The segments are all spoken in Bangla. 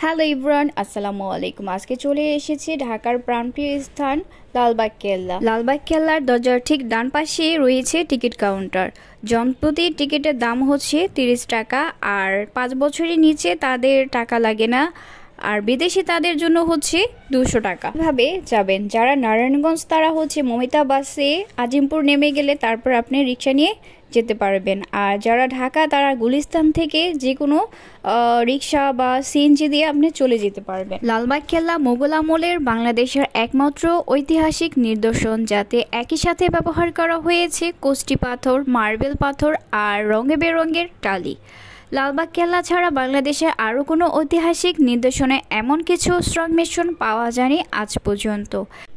হ্যালো ইব্রান, আসসালামু আলাইকুম। আজকে চলে এসেছি ঢাকার প্রাণপ্রিয় স্থান লালবাগ কেল্লা। লালবাগ কেল্লার দরজার ঠিক ডান পাশে রয়েছে টিকিট কাউন্টার। জনপ্রতি টিকিটের দাম হচ্ছে 30 টাকা, আর 5 বছরের নিচে তাদের টাকা লাগে না, আর বিদেশি তাদের জন্য হচ্ছে 200 টাকা। এভাবে যাবেন যারা নারায়ণগঞ্জ, তারা হচ্ছে মমিতা বাসে আজিমপুর নেমে গেলে তারপর আপনি রিক্সা নিয়ে যেতে পারবেন। আর যারা ঢাকা, তারা গুলিস্তান থেকে যে কোনো রিক্সা বা সিএনজি দিয়ে আপনি চলে যেতে পারবেন। লালবাগ কেল্লা মোগল আমলের বাংলাদেশের একমাত্র ঐতিহাসিক নিদর্শন, যাতে একই সাথে ব্যবহার করা হয়েছে কষ্টি পাথর, মার্বেল পাথর আর রঙে বেরঙের টালি। লালবাগ কেল্লা ছাড়া বাংলাদেশে আরও কোনো ঐতিহাসিক নিদর্শনে এমন কিছু সংমিশ্রণ পাওয়া যায়নি আজ পর্যন্ত।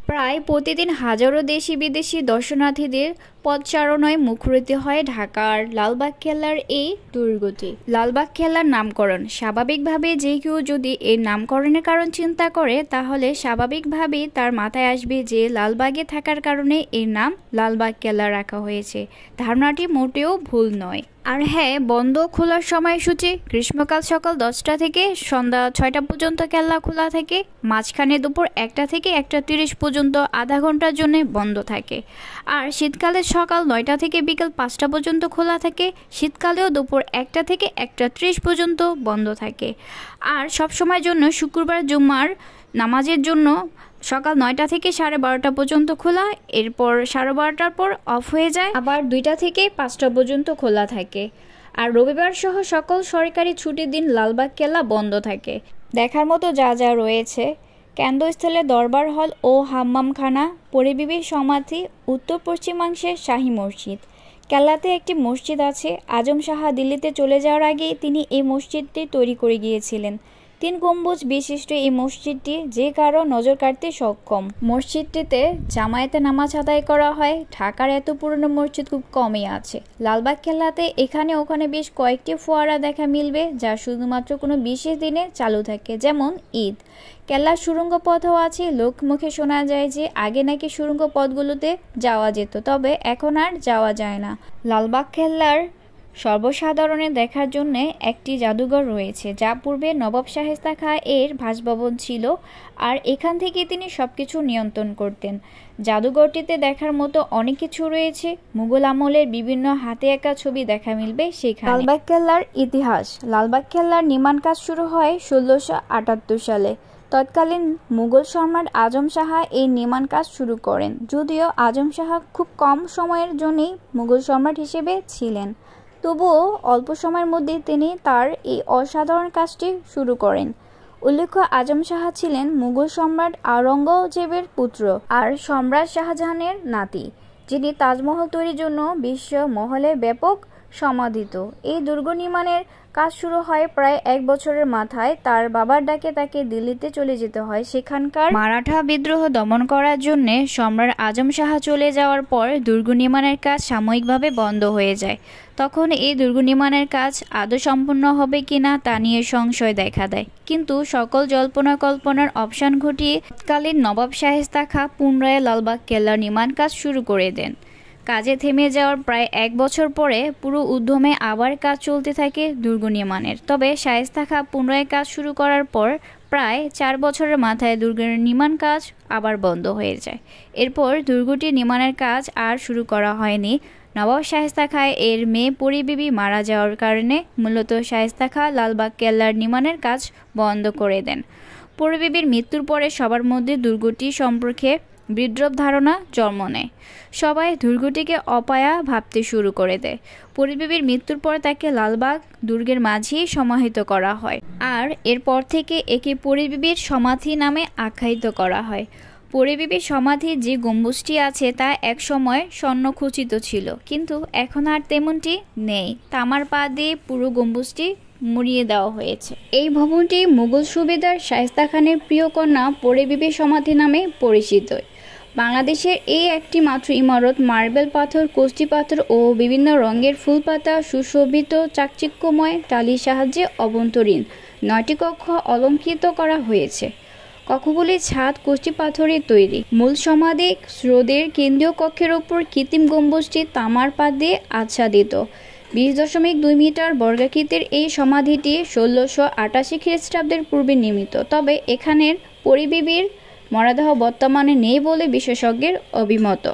প্রায় প্রতিদিন হাজারো দেশি বিদেশি দর্শনার্থীদের পদচারণায় মুখরিত হয় ঢাকার লালবাগ কেল্লার এই দুর্গটি। লালবাগ কেল্লার নামকরণ, স্বাভাবিকভাবে যে কেউ যদি এই নামকরণের কারণ চিন্তা করে, তাহলে স্বাভাবিকভাবেই তার মাথায় আসবে যে লালবাগে থাকার কারণে এর নাম লালবাগ কেল্লা রাখা হয়েছে। ধারণাটি মোটেও ভুল নয়। আর হ্যাঁ, বন্ধ খোলার সময়সূচি গ্রীষ্মকাল সকাল 10টা থেকে সন্ধ্যা 6টা পর্যন্ত কেল্লা খোলা থাকে। মাঝখানে দুপুর 1টা থেকে 1টা 30 পর্যন্ত আধা ঘন্টার জন্য বন্ধ থাকে। আর শীতকালে সকাল 9টা থেকে বিকেল 5টা পর্যন্ত খোলা থাকে। শীতকালেও দুপুর 1টা থেকে 1টা 30 পর্যন্ত বন্ধ থাকে। আর সবসময়ের জন্য শুক্রবার জুম্মার নামাজের জন্য সকাল 9টা থেকে 12:30 পর্যন্ত খোলা, এরপর 12:30টার পর অফ হয়ে যায়। আবার 2টা থেকে 5টা পর্যন্ত খোলা থাকে। আর রবিবার সহ সকল সরকারি ছুটির দিন লালবাগ কেল্লা বন্ধ থাকে। দেখার মতো যা যা রয়েছে: কেন্দ্রস্থলে দরবার হল ও হাম্মামখানা, পরিবিবির সমাধি, উত্তর পশ্চিমাংশে শাহী মসজিদ। কেল্লাতে একটি মসজিদ আছে। আজম শাহ দিল্লিতে চলে যাওয়ার আগে তিনি এই মসজিদটি তৈরি করে গিয়েছিলেন। 3 গম্বুজ বিশিষ্ট এই মসজিদটি যে কারো নজর কাড়তে সক্ষম। মসজিদটিতে জামায়াতে নামাজ আদায় করা হয়। ঢাকার এত পুরনো মসজিদ খুব কমই আছে। লালবাগ কেল্লাতে এখানে ওখানে বেশ কয়েকটি ফোয়ারা দেখা মিলবে, যা শুধুমাত্র কোনো বিশেষ দিনে চালু থাকে, যেমন ঈদ। কেল্লার সুড়ঙ্গ পথও আছে। লোকমুখে শোনা যায় যে আগে নাকি সুড়ঙ্গ পথগুলোতে যাওয়া যেত, তবে এখন আর যাওয়া যায় না। লালবাগ কেল্লার সর্বসাধারণের দেখার জন্য একটি জাদুঘর রয়েছে, যা পূর্বে নবাব শায়েস্তা খাঁ এর বাসভবন ছিল, আর এখান থেকে তিনি সবকিছু নিয়ন্ত্রণ করতেন। জাদুঘরটিতে দেখার মতো অনেক কিছু রয়েছে। মুঘল আমলের বিভিন্ন হাতে আঁকা ছবি দেখা মিলবে সেখানে। লালবাগ কেল্লার ইতিহাস: লালবাগ কেল্লার নির্মাণ কাজ শুরু হয় 1678 সালে। তৎকালীন মুঘল সম্রাট আজম শাহ এই নির্মাণ কাজ শুরু করেন। যদিও আজম শাহ খুব কম সময়ের জন্যই মুঘল সম্রাট হিসেবে ছিলেন, তবুও অল্প সময়ের মধ্যে তিনি তার এই অসাধারণ কাজটি শুরু করেন। উল্লেখ্য, আজম শাহ ছিলেন মুঘল সম্রাট আওরঙ্গজেবের পুত্র আর সম্রাট শাহজাহানের নাতি, যিনি তাজমহল তৈরির জন্য বিশ্ব মহলে ব্যাপক সমাদৃত। এই দুর্গ নির্মাণের কাজ শুরু হয় প্রায় 1 বছরের মাথায়। তার বাবার ডাকে তাকে দিল্লিতে চলে যেতে হয়। সেখানকার মারাঠা বিদ্রোহ দমন করার জন্য সম্রাট আজম শাহ চলে যাওয়ার পর দুর্গ নির্মাণের কাজ সাময়িকভাবে বন্ধ হয়ে যায়। তখন এই দুর্গ নির্মাণের কাজ আদৌ সম্পূর্ণ হবে কিনা তা নিয়ে সংশয় দেখা দেয়। কিন্তু সকল জল্পনা কল্পনার অবসান ঘটিয়ে তৎকালীন নবাব শায়েস্তা খাঁ পুনরায় লালবাগ কেল্লার নির্মাণ কাজ শুরু করে দেন। কাজে থেমে যাওয়ার প্রায় 1 বছর পরে পুরো উদ্যমে আবার কাজ চলতে থাকে দুর্গ নির্মাণের। তবে শায়েস্তা খাঁ পুনরায় কাজ শুরু করার পর প্রায় 4 বছরের মাথায় দুর্গের নির্মাণ কাজ আবার বন্ধ হয়ে যায়। এরপর দুর্গটি নির্মাণের কাজ আর শুরু করা হয়নি। নবাব শায়েস্তা খাঁ এর মেয়ে পরিবিবি মারা যাওয়ার কারণে মূলত শায়েস্তা খাঁ লালবাগ কেল্লার নির্মাণের কাজ বন্ধ করে দেন। পরিবিবির মৃত্যুর পরে সবার মধ্যে দুর্গটি সম্পর্কে বিদ্রূপ ধারণা জন্ম নেয়। সবাই দুর্গটিকে অপায়া ভাবতে শুরু করে দেয়। পরিবিবির মৃত্যুর পর তাকে লালবাগ দুর্গের মাঝেই সমাহিত করা হয়, আর এরপর থেকে একে পরিবিবির সমাধি নামে আখ্যায়িত করা হয়। পরিবিবির সমাধির যে গম্বুজটি আছে তা একসময় স্বর্ণখচিত ছিল, কিন্তু এখন আর তেমনটি নেই। তামার পা দিয়ে পুরো গম্বুজটি মুড়িয়ে দেওয়া হয়েছে। এই ভবনটি মুঘল সুবেদার শায়েস্তা খানের প্রিয় কন্যা পরিবিবির সমাধি নামে পরিচিত। বাংলাদেশের এই একটি মাত্র ইমারত মার্বেল পাথর, কষ্টি পাথর ও বিভিন্ন রঙের ফুলপাতা সুশোভিত চাকচিক্যময় টালির সাহায্যে অভ্যন্তরীণ 9টি কক্ষ অলঙ্কৃত করা হয়েছে। কক্ষগুলির ছাদ কষ্টি পাথরের তৈরি। মূল সমাধি স্রোতের কেন্দ্রীয় কক্ষের ওপর কৃত্রিম গম্বুজটি তামার পাত দিয়ে আচ্ছাদিত। 20.2 মিটার বর্গাকৃতির এই সমাধিটি 1688 খ্রিস্টাব্দের পূর্বে নির্মিত। তবে এখানের পরিবিবির মরদেহ বর্তমানে নেই বলে বিশেষজ্ঞের অভিমত।